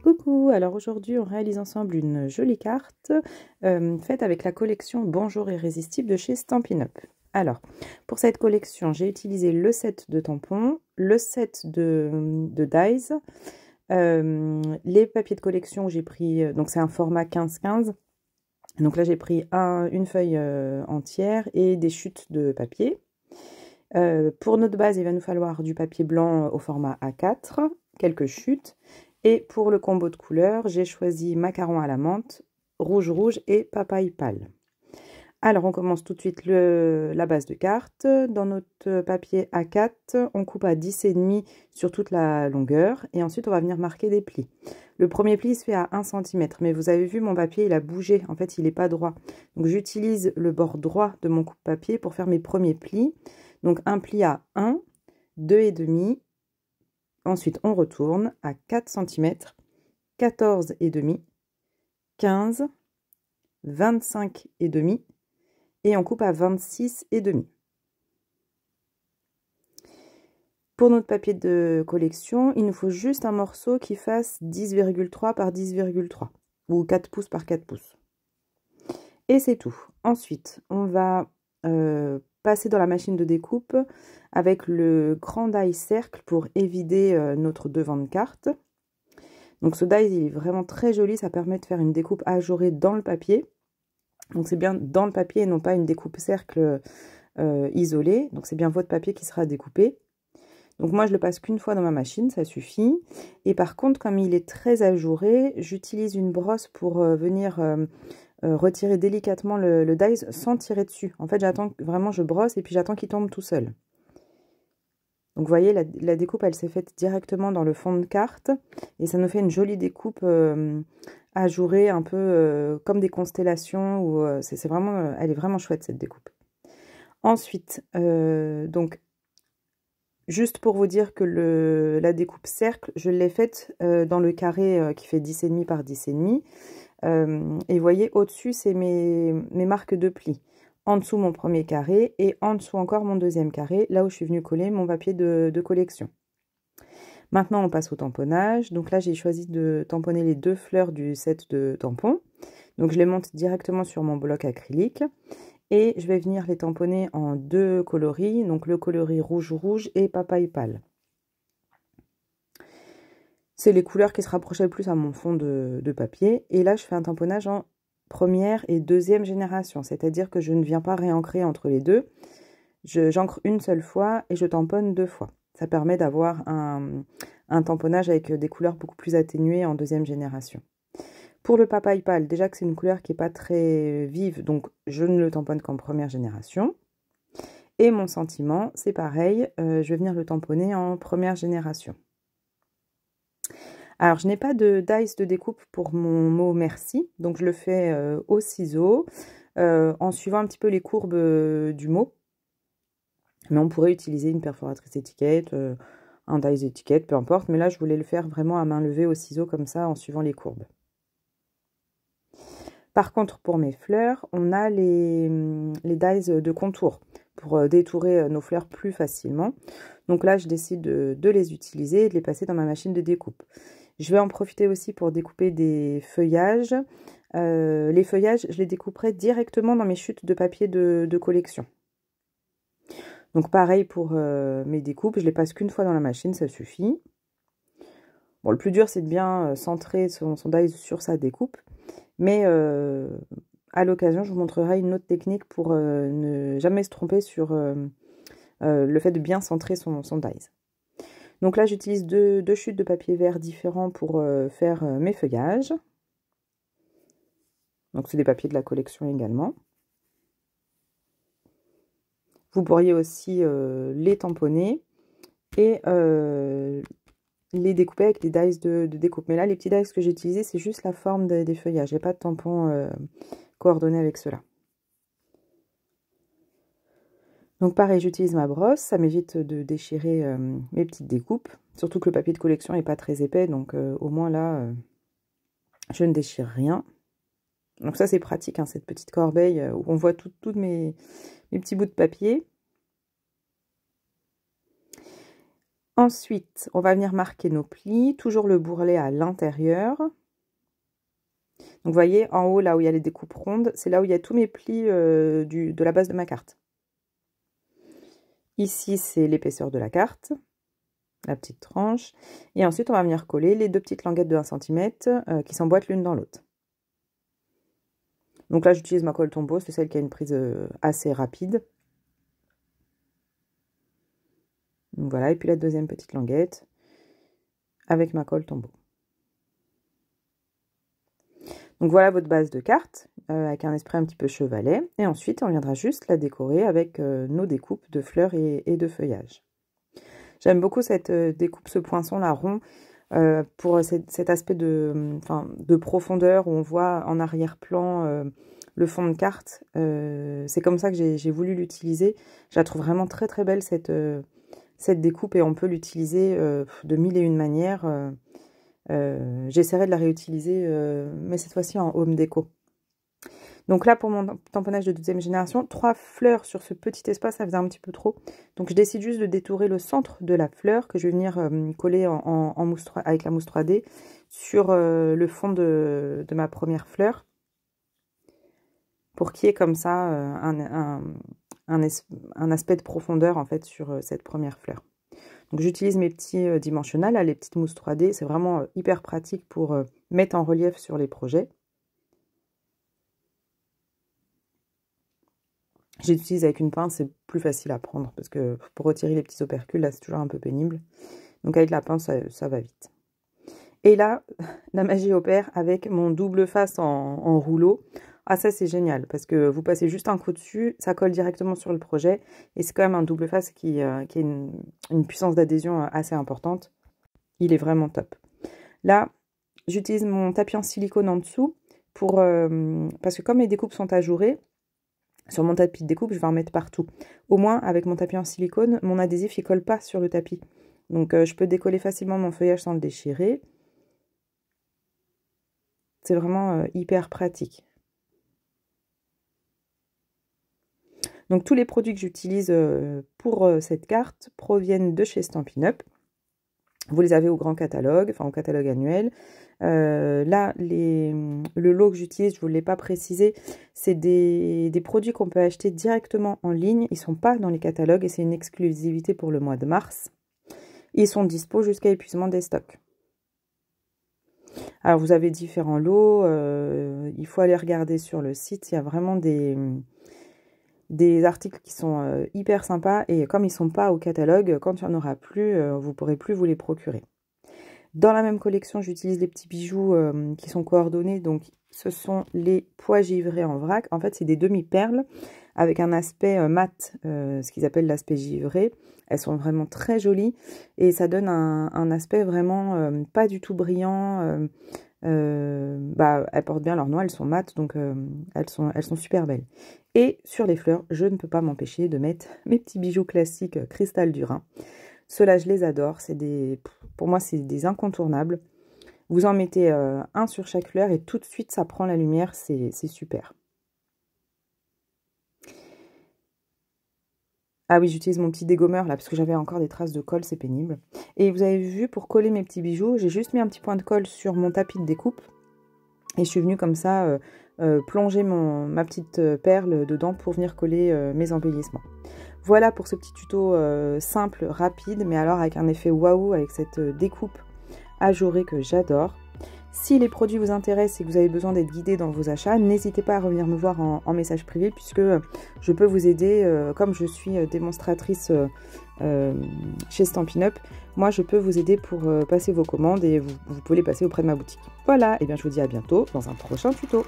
Coucou, alors aujourd'hui on réalise ensemble une jolie carte faite avec la collection Bonjour Irrésistible de chez Stampin' Up. Alors, pour cette collection, j'ai utilisé le set de tampons, le set de dies, les papiers de collection, j'ai pris, donc c'est un format 15-15, donc là j'ai pris une feuille entière et des chutes de papier. Pour notre base, il va nous falloir du papier blanc au format A4, quelques chutes. Et pour le combo de couleurs, j'ai choisi macaron à la menthe, rouge rouge et papaye pâle. Alors on commence tout de suite la base de carte. Dans notre papier A4, on coupe à 10,5 sur toute la longueur. Et ensuite, on va venir marquer des plis. Le premier pli se fait à 1 cm. Mais vous avez vu, mon papier, il a bougé. En fait, il n'est pas droit. Donc j'utilise le bord droit de mon coupe-papier pour faire mes premiers plis. Donc un pli à 1, 2,5. Ensuite, on retourne à 4 cm, 14,5, 15, 25,5 et on coupe à 26,5. Pour notre papier de collection, il nous faut juste un morceau qui fasse 10,3 par 10,3 ou 4 pouces par 4 pouces. Et c'est tout. Ensuite, on va passer dans la machine de découpe avec le grand die cercle pour évider notre devant de carte. Donc ce die il est vraiment très joli, ça permet de faire une découpe ajourée dans le papier. Donc c'est bien dans le papier et non pas une découpe cercle isolée. Donc c'est bien votre papier qui sera découpé. Donc moi je le passe qu'une fois dans ma machine, ça suffit. Et par contre, comme il est très ajouré, j'utilise une brosse pour venir retirer délicatement le die sans tirer dessus. En fait, j'attends vraiment, je brosse et puis j'attends qu'il tombe tout seul. Donc vous voyez, la découpe, elle s'est faite directement dans le fond de carte. Et ça nous fait une jolie découpe ajourée, un peu comme des constellations. Elle est vraiment chouette cette découpe. Ensuite, donc, juste pour vous dire que la découpe cercle, je l'ai faite dans le carré qui fait 10,5 par 10,5. Et vous voyez, au-dessus, c'est mes marques de plis. En dessous, mon premier carré et en dessous encore mon deuxième carré, là où je suis venue coller mon papier de collection. Maintenant, on passe au tamponnage. Donc là, j'ai choisi de tamponner les 2 fleurs du set de tampons. Donc je les monte directement sur mon bloc acrylique. Et je vais venir les tamponner en 2 coloris. Donc le coloris rouge-rouge et papaye pâle. C'est les couleurs qui se rapprochaient le plus à mon fond de papier. Et là, je fais un tamponnage en première et deuxième génération. C'est-à-dire que je ne viens pas réancrer entre les deux. J'encre une seule fois et je tamponne 2 fois. Ça permet d'avoir un tamponnage avec des couleurs beaucoup plus atténuées en deuxième génération. Pour le papaye pâle, déjà que c'est une couleur qui n'est pas très vive, donc je ne le tamponne qu'en première génération. Et mon sentiment, c'est pareil, je vais venir le tamponner en première génération. Alors, je n'ai pas de dies de découpe pour mon mot merci, donc je le fais au ciseau, en suivant un petit peu les courbes du mot. Mais on pourrait utiliser une perforatrice étiquette, un dies étiquette, peu importe. Mais là, je voulais le faire vraiment à main levée au ciseau, comme ça, en suivant les courbes. Par contre, pour mes fleurs, on a les dies de contour pour détourer nos fleurs plus facilement. Donc là, je décide de les utiliser et de les passer dans ma machine de découpe. Je vais en profiter aussi pour découper des feuillages. Les feuillages, je les découperai directement dans mes chutes de papier de collection. Donc pareil pour mes découpes, je les passe qu'une fois dans la machine, ça suffit. Bon, le plus dur, c'est de bien centrer son die sur sa découpe. Mais à l'occasion, je vous montrerai une autre technique pour ne jamais se tromper sur le fait de bien centrer son die. Donc là, j'utilise deux chutes de papier vert différents pour faire mes feuillages. Donc c'est des papiers de la collection également. Vous pourriez aussi les tamponner et les découper avec des dies de découpe. Mais là, les petits dies que j'ai utilisés, c'est juste la forme des feuillages. J'ai pas de tampon coordonné avec cela. Donc pareil, j'utilise ma brosse. Ça m'évite de déchirer mes petites découpes. Surtout que le papier de collection n'est pas très épais. Donc au moins là, je ne déchire rien. Donc ça, c'est pratique, hein, cette petite corbeille où on voit toutes mes petits bouts de papier. Ensuite, on va venir marquer nos plis, toujours le bourrelet à l'intérieur. Donc, vous voyez, en haut, là où il y a les découpes rondes, c'est là où il y a tous mes plis de la base de ma carte. Ici, c'est l'épaisseur de la carte, la petite tranche. Et ensuite, on va venir coller les deux petites languettes de 1 cm qui s'emboîtent l'une dans l'autre. Donc là, j'utilise ma colle tombeau, c'est celle qui a une prise assez rapide. Donc voilà, et puis la deuxième petite languette avec ma colle tombeau. Donc voilà votre base de carte avec un esprit un petit peu chevalet. Et ensuite, on viendra juste la décorer avec nos découpes de fleurs et de feuillage. J'aime beaucoup cette découpe, ce poinçon-là rond, pour cet aspect de profondeur où on voit en arrière-plan le fond de carte. C'est comme ça que j'ai voulu l'utiliser. Je la trouve vraiment très très belle cette découpe et on peut l'utiliser de mille et une manières. J'essaierai de la réutiliser, mais cette fois-ci en home déco. Donc là, pour mon tamponnage de 2e génération, 3 fleurs sur ce petit espace, ça faisait un petit peu trop. Donc je décide juste de détourer le centre de la fleur que je vais venir coller avec la mousse 3D sur le fond de ma première fleur. Pour qu'il y ait comme ça un aspect de profondeur en fait sur cette première fleur. Donc j'utilise mes petits dimensionnels, les petites mousses 3D, c'est vraiment hyper pratique pour mettre en relief sur les projets. J'utilise avec une pince, c'est plus facile à prendre parce que pour retirer les petits opercules, là c'est toujours un peu pénible. Donc avec la pince, ça va vite. Et là, la magie opère avec mon double face en rouleau. Ah ça c'est génial parce que vous passez juste un coup dessus, ça colle directement sur le projet et c'est quand même un double face qui a une puissance d'adhésion assez importante. Il est vraiment top. Là, j'utilise mon tapis en silicone en dessous parce que comme mes découpes sont ajourées, sur mon tapis de découpe, je vais en mettre partout. Au moins, avec mon tapis en silicone, mon adhésif il colle pas sur le tapis. Donc je peux décoller facilement mon feuillage sans le déchirer. C'est vraiment hyper pratique. Donc tous les produits que j'utilise pour cette carte proviennent de chez Stampin' Up. Vous les avez au grand catalogue, enfin au catalogue annuel. Là, le lot que j'utilise, je ne vous l'ai pas précisé, c'est des produits qu'on peut acheter directement en ligne. Ils ne sont pas dans les catalogues et c'est une exclusivité pour le mois de mars. Ils sont dispo jusqu'à épuisement des stocks. Alors vous avez différents lots, il faut aller regarder sur le site, il y a vraiment des articles qui sont hyper sympas et comme ils ne sont pas au catalogue, quand il n'y en aura plus, vous ne pourrez plus vous les procurer. Dans la même collection, j'utilise les petits bijoux qui sont coordonnés, donc ce sont les pois givrés en vrac. En fait, c'est des demi-perles avec un aspect mat, ce qu'ils appellent l'aspect givré. Elles sont vraiment très jolies et ça donne un aspect vraiment pas du tout brillant. Elles portent bien leur noix, elles sont mates, donc elles sont super belles. Et sur les fleurs, je ne peux pas m'empêcher de mettre mes petits bijoux classiques cristal du Rhin. Ceux-là, je les adore. Pour moi, c'est des incontournables. Vous en mettez un sur chaque fleur et tout de suite, ça prend la lumière. C'est super. Ah oui, j'utilise mon petit dégommeur là parce que j'avais encore des traces de colle, c'est pénible. Et vous avez vu, pour coller mes petits bijoux, j'ai juste mis un petit point de colle sur mon tapis de découpe. Et je suis venue comme ça plonger ma petite perle dedans pour venir coller mes embellissements. Voilà pour ce petit tuto simple, rapide, mais alors avec un effet waouh, avec cette découpe ajourée que j'adore. Si les produits vous intéressent et que vous avez besoin d'être guidé dans vos achats, n'hésitez pas à revenir me voir en message privé puisque je peux vous aider, comme je suis démonstratrice chez Stampin' Up. Moi, je peux vous aider pour passer vos commandes et vous pouvez les passer auprès de ma boutique. Voilà, et bien je vous dis à bientôt dans un prochain tuto.